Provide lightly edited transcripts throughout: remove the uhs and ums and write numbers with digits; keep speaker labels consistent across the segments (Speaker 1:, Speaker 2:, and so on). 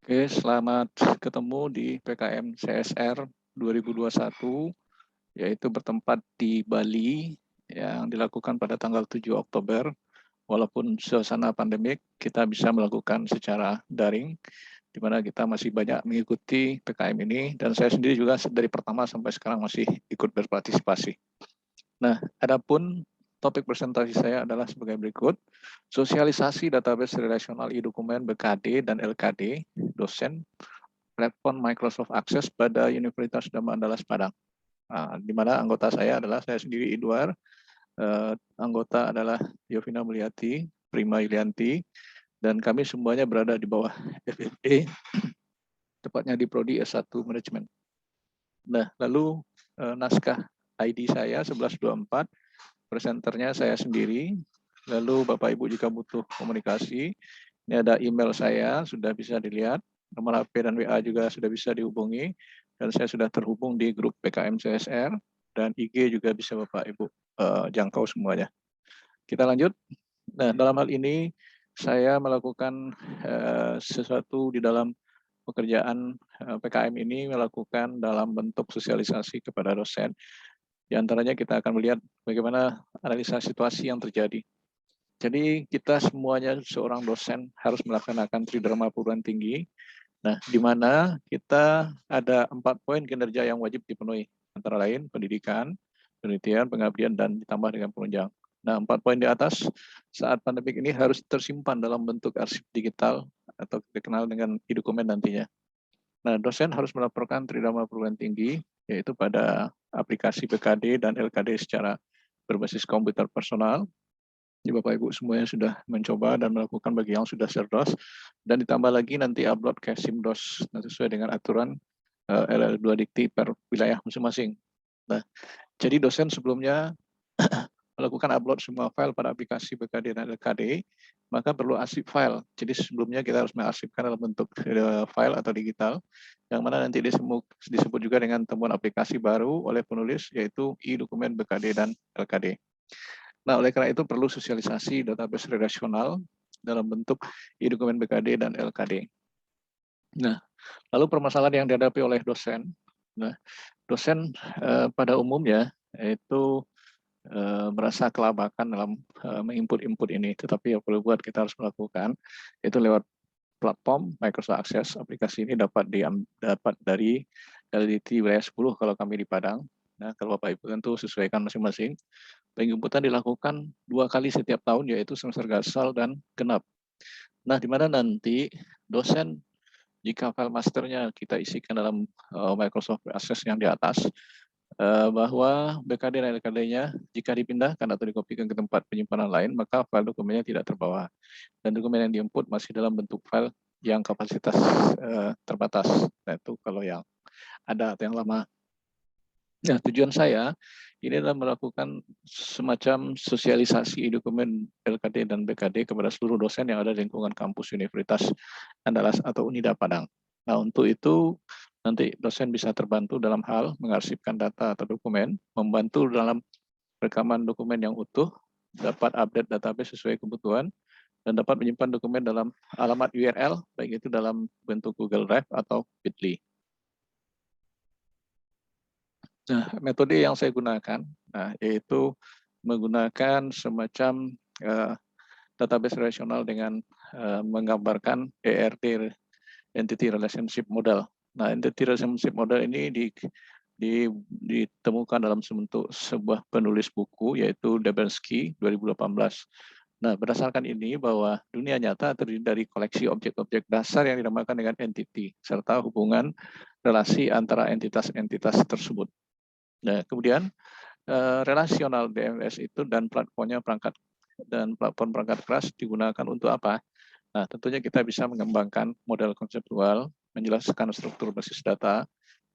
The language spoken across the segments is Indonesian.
Speaker 1: Oke, selamat ketemu di PKM CSR 2021, yaitu bertempat di Bali yang dilakukan pada tanggal 7 Oktober. Walaupun suasana pandemik, kita bisa melakukan secara daring, di mana kita masih banyak mengikuti PKM ini, dan saya sendiri juga dari pertama sampai sekarang masih ikut berpartisipasi. Nah, adapun topik presentasi saya adalah sebagai berikut: sosialisasi database relasional e-dokumen BKD dan LKD, dosen platform Microsoft Access pada Universitas Dharma Andalas Padang. Nah, di mana anggota saya adalah saya sendiri Idwar, anggota adalah Yovina Mulyati, Prima Yulianti, dan kami semuanya berada di bawah FFE, tepatnya di Prodi S1 Manajemen. Nah, lalu naskah ID saya 1124, presenternya saya sendiri. Lalu Bapak Ibu jika butuh komunikasi, ini ada email saya, sudah bisa dilihat. Nomor HP dan WA juga sudah bisa dihubungi. Dan saya sudah terhubung di grup PKM CSR. Dan IG juga bisa Bapak Ibu jangkau semuanya. Kita lanjut. Nah, dalam hal ini saya melakukan sesuatu di dalam pekerjaan PKM ini, melakukan dalam bentuk sosialisasi kepada dosen. Di antaranya kita akan melihat bagaimana analisa situasi yang terjadi. Jadi kita semuanya seorang dosen harus melaksanakan tridharma perguruan tinggi. Nah, di mana kita ada 4 poin kinerja yang wajib dipenuhi, antara lain pendidikan, penelitian, pengabdian, dan ditambah dengan penunjang. Nah, 4 poin di atas saat pandemik ini harus tersimpan dalam bentuk arsip digital atau dikenal dengan e-dokumen nantinya. Nah, dosen harus melaporkan tridharma perguruan tinggi, yaitu pada aplikasi BKD dan LKD secara berbasis komputer personal. Jadi Bapak Ibu semuanya sudah mencoba dan melakukan bagi yang sudah cerdas, dan ditambah lagi nanti upload ke SIMDOS sesuai dengan aturan LL2 Dikti per wilayah masing-masing. Nah, jadi dosen sebelumnya melakukan upload semua file pada aplikasi BKD dan LKD, maka perlu arsip file. Jadi sebelumnya kita harus mengarsipkan dalam bentuk file atau digital, yang mana nanti disebut juga dengan temuan aplikasi baru oleh penulis, yaitu e-dokumen BKD dan LKD. Nah, oleh karena itu perlu sosialisasi database relasional dalam bentuk e-dokumen BKD dan LKD. Nah, lalu permasalahan yang dihadapi oleh dosen. Nah, dosen pada umumnya itu merasa kelabakan dalam menginput-input ini, tetapi yang perlu buat kita harus melakukan itu lewat platform Microsoft Access. Aplikasi ini dapat dari LDT wilayah 10 kalau kami di Padang. Nah, kalau Bapak Ibu tentu sesuaikan masing-masing. Penginputan dilakukan 2 kali setiap tahun, yaitu semester gasal dan genap. Nah, di mana nanti dosen jika file masternya kita isikan dalam Microsoft Access yang di atas, bahwa BKD dan LKD-nya jika dipindahkan atau dikopikan ke tempat penyimpanan lain, maka file dokumennya tidak terbawa. Dan dokumen yang diinput masih dalam bentuk file yang kapasitas terbatas. Nah, itu kalau yang ada atau yang lama. Nah, tujuan saya ini adalah melakukan semacam sosialisasi dokumen LKD dan BKD kepada seluruh dosen yang ada di lingkungan kampus Universitas Andalas atau Unida Padang. Nah, untuk itu nanti dosen bisa terbantu dalam hal mengarsipkan data atau dokumen, membantu dalam rekaman dokumen yang utuh, dapat update database sesuai kebutuhan, dan dapat menyimpan dokumen dalam alamat URL, baik itu dalam bentuk Google Drive atau Bitly. Nah, metode yang saya gunakan, yaitu menggunakan semacam database relasional dengan menggambarkan ERD, Entity Relationship Model. Nah, Entity Relationship Model ini ditemukan dalam bentuk sebuah penulis buku, yaitu Debensky 2018. Nah, berdasarkan ini bahwa dunia nyata terdiri dari koleksi objek-objek dasar yang dinamakan dengan entity, serta hubungan relasi antara entitas-entitas tersebut. Nah, kemudian relasional DMS itu dan platform perangkat keras digunakan untuk apa? Nah, tentunya kita bisa mengembangkan model konseptual, menjelaskan struktur basis data,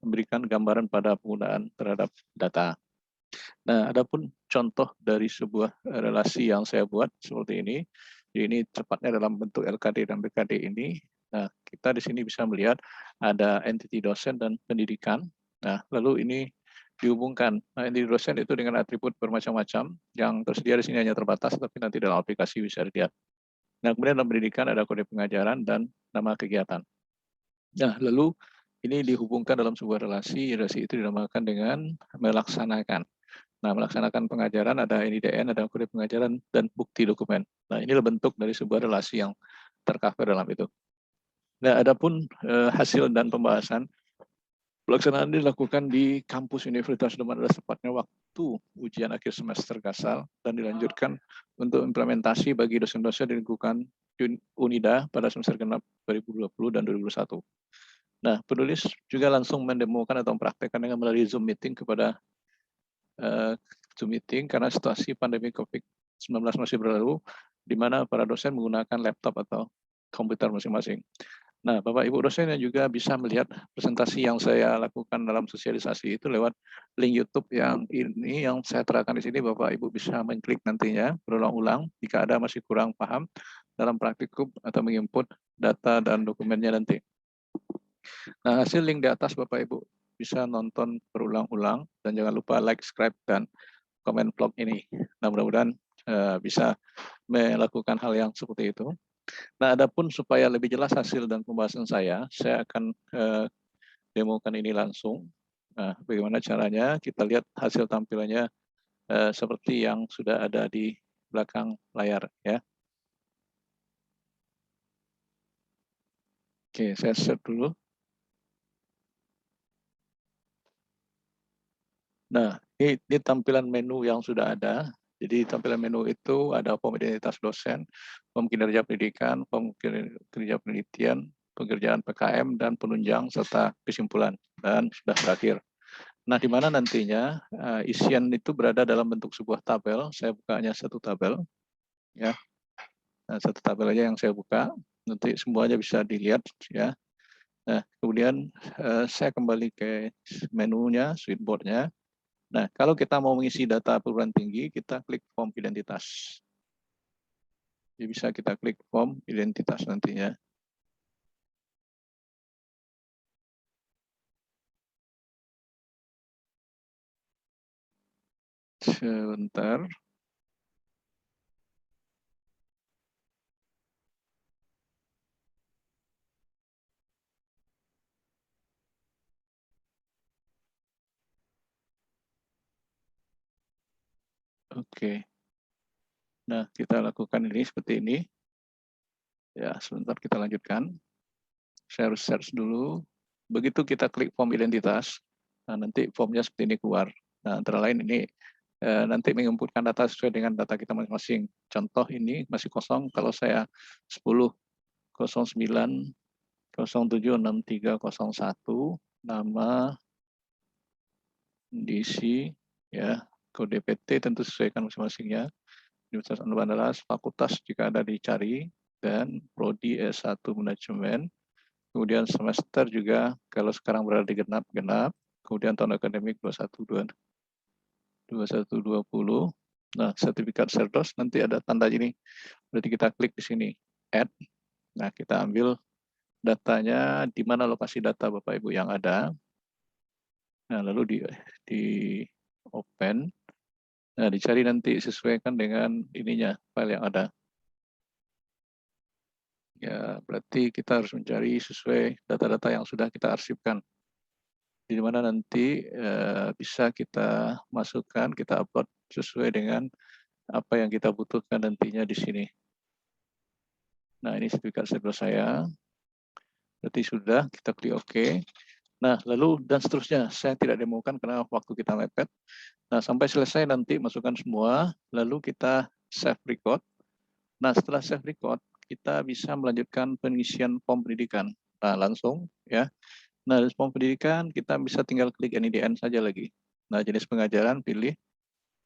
Speaker 1: memberikan gambaran pada penggunaan terhadap data. Nah, adapun contoh dari sebuah relasi yang saya buat seperti ini tepatnya dalam bentuk LKD dan BKD ini. Nah, kita di sini bisa melihat ada entity dosen dan pendidikan. Nah, lalu ini dihubungkan. Nah, entity dosen itu dengan atribut bermacam-macam yang tersedia di sini hanya terbatas, tapi nanti dalam aplikasi bisa dilihat. Nah, kemudian dalam pendidikan ada kode pengajaran dan nama kegiatan. Nah, lalu ini dihubungkan dalam sebuah relasi itu dinamakan dengan melaksanakan. Nah, melaksanakan pengajaran ada NIDN, ada kode pengajaran, dan bukti dokumen. Nah, inilah bentuk dari sebuah relasi yang tercover dalam itu. Nah, adapun hasil dan pembahasan, pelaksanaan dilakukan di kampus Universitas Demak adalah tepatnya waktu ujian akhir semester Gasal dan dilanjutkan untuk implementasi bagi dosen-dosen di lingkungan UNIDA pada semester genap 2020 dan 2021. Nah, penulis juga langsung mendemokan atau mempraktekkan dengan melalui Zoom meeting kepada Zoom meeting karena situasi pandemi COVID-19 masih berlalu, di mana para dosen menggunakan laptop atau komputer masing-masing. Nah, Bapak Ibu dosen yang juga bisa melihat presentasi yang saya lakukan dalam sosialisasi itu lewat link YouTube yang ini yang saya terapkan di sini. Bapak Ibu bisa mengklik nantinya berulang-ulang jika ada masih kurang paham dalam praktikum atau menginput data dan dokumennya nanti. Nah, hasil link di atas Bapak Ibu bisa nonton berulang-ulang dan jangan lupa like, subscribe, dan komen vlog ini. Nah, mudah-mudahan bisa melakukan hal yang seperti itu. Nah, adapun supaya lebih jelas hasil dan pembahasan saya akan demokan ini langsung. Nah, bagaimana caranya? Kita lihat hasil tampilannya seperti yang sudah ada di belakang layar ya. Oke, saya share dulu. Nah, ini tampilan menu yang sudah ada. Jadi tampilan menu itu ada form identitas dosen, form kinerja pendidikan, form kinerja penelitian, pekerjaan PKM, dan penunjang, serta kesimpulan. Dan sudah berakhir. Nah, di mana nantinya isian itu berada dalam bentuk sebuah tabel. Saya buka hanya satu tabel. Ya, nah, satu tabel aja yang saya buka. Nanti semuanya bisa dilihat. Ya. Nah, kemudian saya kembali ke menunya, switchboard-nya. Nah, kalau kita mau mengisi data perguruan tinggi, kita klik form identitas. Jadi bisa kita klik form identitas nantinya. Sebentar. Oke. Nah, kita lakukan ini seperti ini. Ya, sebentar kita lanjutkan. Saya harus search dulu. Begitu kita klik form identitas, nah nanti formnya seperti ini keluar. Nah, antara lain ini nanti menginputkan data sesuai dengan data kita masing-masing. Contoh ini masih kosong, kalau saya 10.09.07.6301, nama, diisi, ya, kode PT tentu sesuaikan masing-masingnya. Universitas Andalas, fakultas jika ada dicari, dan prodi S1 manajemen. Kemudian semester juga kalau sekarang berada di genap. Kemudian tahun akademik 2120. Nah, sertifikat Serdos nanti ada tanda ini. Berarti kita klik di sini, add. Nah, kita ambil datanya di mana lokasi data Bapak Ibu yang ada. Nah, lalu di open. Nah, dicari nanti sesuaikan dengan ininya, file yang ada. Ya, berarti kita harus mencari sesuai data-data yang sudah kita arsipkan. Di mana nanti bisa kita masukkan, kita upload sesuai dengan apa yang kita butuhkan nantinya di sini. Nah, ini sertifikat server saya. Berarti sudah, kita klik OK. Nah, lalu dan seterusnya. Saya tidak demokan karena waktu kita mepet. Nah, sampai selesai nanti masukkan semua, lalu kita save record. Nah, setelah save record, kita bisa melanjutkan pengisian form pendidikan. Nah, langsung ya. Nah, dari form pendidikan kita bisa tinggal klik NIDN saja lagi. Nah, jenis pengajaran pilih.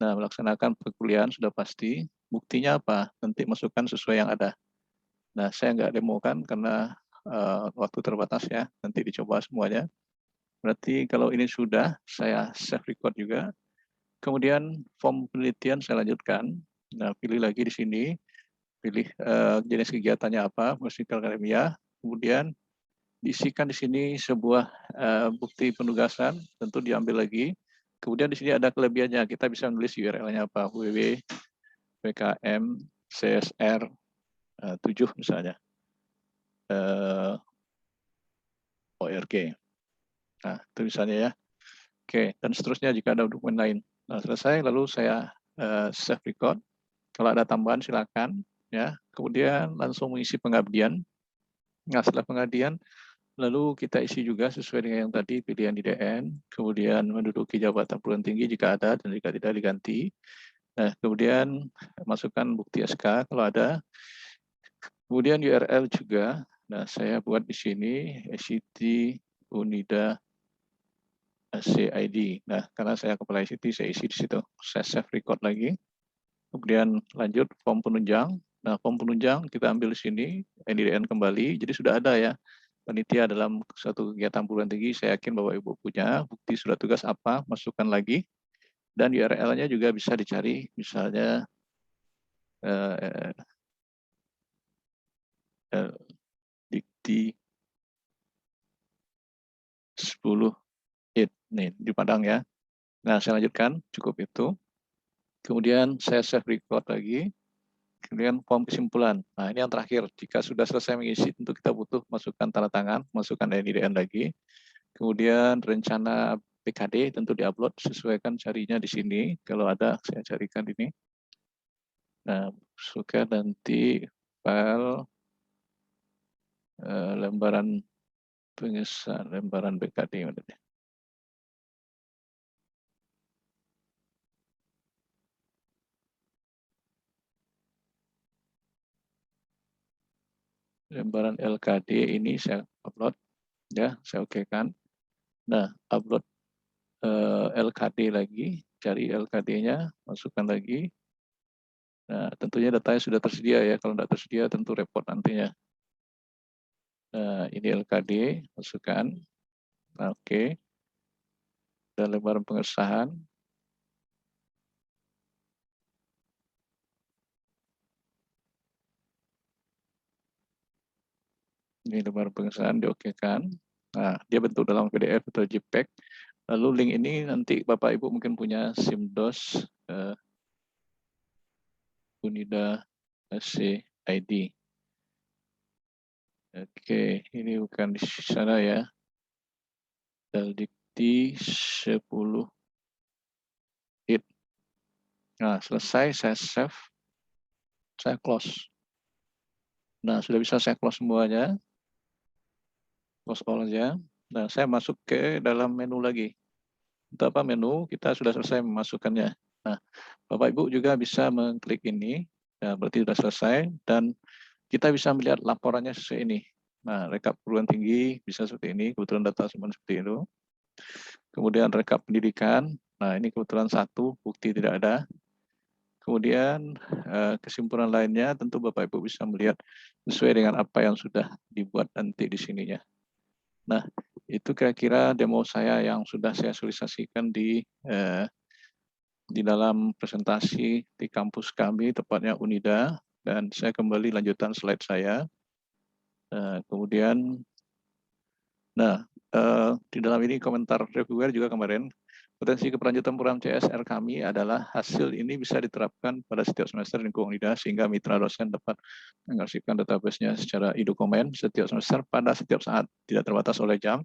Speaker 1: Nah, melaksanakan perkuliahan sudah pasti. Buktinya apa? Nanti masukkan sesuai yang ada. Nah, saya nggak demokan karena waktu terbatas ya. Nanti dicoba semuanya. Berarti kalau ini sudah, saya save record juga. Kemudian form penelitian saya lanjutkan. Nah, pilih lagi di sini. Pilih jenis kegiatannya apa, musikal akademia. Kemudian diisikan di sini sebuah bukti penugasan, tentu diambil lagi. Kemudian di sini ada kelebihannya, kita bisa menulis URL-nya apa, www.pkm.csr 7 misalnya. ORG. Nah, itu misalnya ya. Oke, dan seterusnya jika ada dokumen lain. Nah, selesai, lalu saya save record. Kalau ada tambahan silakan, ya. Kemudian langsung mengisi pengabdian. Nah, setelah pengabdian, lalu kita isi juga sesuai dengan yang tadi, pilihan IDN, kemudian menduduki jabatan perguruan tinggi jika ada, dan jika tidak diganti. Nah, kemudian masukkan bukti SK kalau ada. Kemudian URL juga. Nah, saya buat di sini, ICT Unida CID. Nah, karena saya kepala ICT, saya isi di situ. Saya save record lagi. Kemudian lanjut form penunjang. Nah, form penunjang kita ambil di sini, NIDN kembali. Jadi sudah ada ya, panitia dalam suatu kegiatan perguruan tinggi. Saya yakin Bapak Ibu punya bukti surat tugas apa, masukkan lagi. Dan URL-nya juga bisa dicari, misalnya eh, dikti 10 nih di Padang ya. Nah, saya lanjutkan, cukup itu. Kemudian saya save record lagi. Kemudian form kesimpulan. Nah, ini yang terakhir. Jika sudah selesai mengisi, tentu kita butuh masukkan tanda tangan, masukkan NIDN lagi. Kemudian rencana PKD tentu diupload, sesuaikan carinya di sini. Kalau ada, saya carikan ini. Nah, suka nanti file lembaran pengesahan, lembaran PKD. Lembaran LKD ini saya upload, ya, saya okekan. Nah, upload LKD lagi, cari LKD-nya, masukkan lagi. Nah, tentunya datanya sudah tersedia ya. Kalau tidak tersedia, tentu repot nantinya. Nah, ini LKD, masukkan. Nah, oke. Dan lembaran pengesahan. Ini lembaran pengesahan diokekan. Nah, dia bentuk dalam PDF atau JPEG. Lalu link ini nanti Bapak Ibu mungkin punya SIMDOS Unida CID. Oke, ini bukan di sana ya. Dikti 10 hit. Nah, selesai, saya save, saya close. Nah, sudah bisa saya close semuanya. Close all aja. Nah, saya masuk ke dalam menu lagi. Untuk apa menu? Kita sudah selesai memasukkannya. Nah, Bapak Ibu juga bisa mengklik ini. Ya, berarti sudah selesai. Dan kita bisa melihat laporannya sesuai ini. Nah, rekap perguruan tinggi bisa seperti ini. Kebetulan data semua seperti itu. Kemudian rekap pendidikan. Nah, ini kebetulan satu, bukti tidak ada. Kemudian kesimpulan lainnya tentu Bapak Ibu bisa melihat sesuai dengan apa yang sudah dibuat nanti di sininya. Nah, itu kira-kira demo saya yang sudah saya sosialisasikan di dalam presentasi di kampus kami, tepatnya Unida. Dan saya kembali lanjutan slide saya. Kemudian, di dalam ini komentar reviewer juga kemarin, potensi keberlanjutan program CSR kami adalah hasil ini bisa diterapkan pada setiap semester di lingkungan Unida sehingga mitra dosen dapat mengarsipkan database-nya secara e-dokumen setiap semester pada setiap saat, tidak terbatas oleh jam.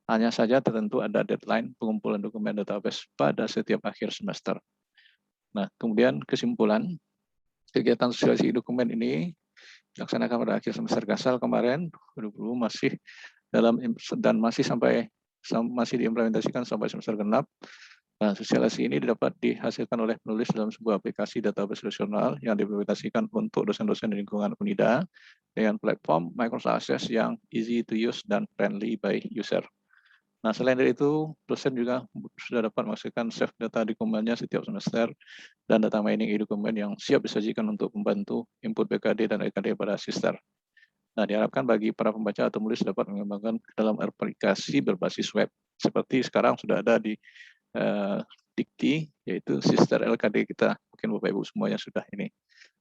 Speaker 1: Hanya saja tertentu ada deadline pengumpulan dokumen database pada setiap akhir semester. Nah, kemudian kesimpulan, kegiatan sosialisasi dokumen ini dilaksanakan pada akhir semester Gasal kemarin, 2020 masih dalam dan masih diimplementasikan sampai semester genap. Nah, sosialisasi ini dapat dihasilkan oleh penulis dalam sebuah aplikasi database relasional yang diimplementasikan untuk dosen-dosen di lingkungan Unida dengan platform Microsoft Access yang easy to use dan friendly by user. Nah, selain dari itu, dosen juga sudah dapat menghasilkan save data dokumennya setiap semester dan data mining e-dokumen yang siap disajikan untuk membantu input BKD dan EKD pada sister. Nah, diharapkan bagi para pembaca atau penulis dapat mengembangkan ke dalam aplikasi berbasis web seperti sekarang sudah ada di Dikti, yaitu sister LKD kita. Mungkin Bapak Ibu semuanya sudah ini.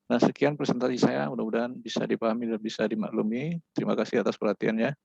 Speaker 1: Nah, sekian presentasi saya. Mudah-mudahan bisa dipahami dan bisa dimaklumi. Terima kasih atas perhatiannya.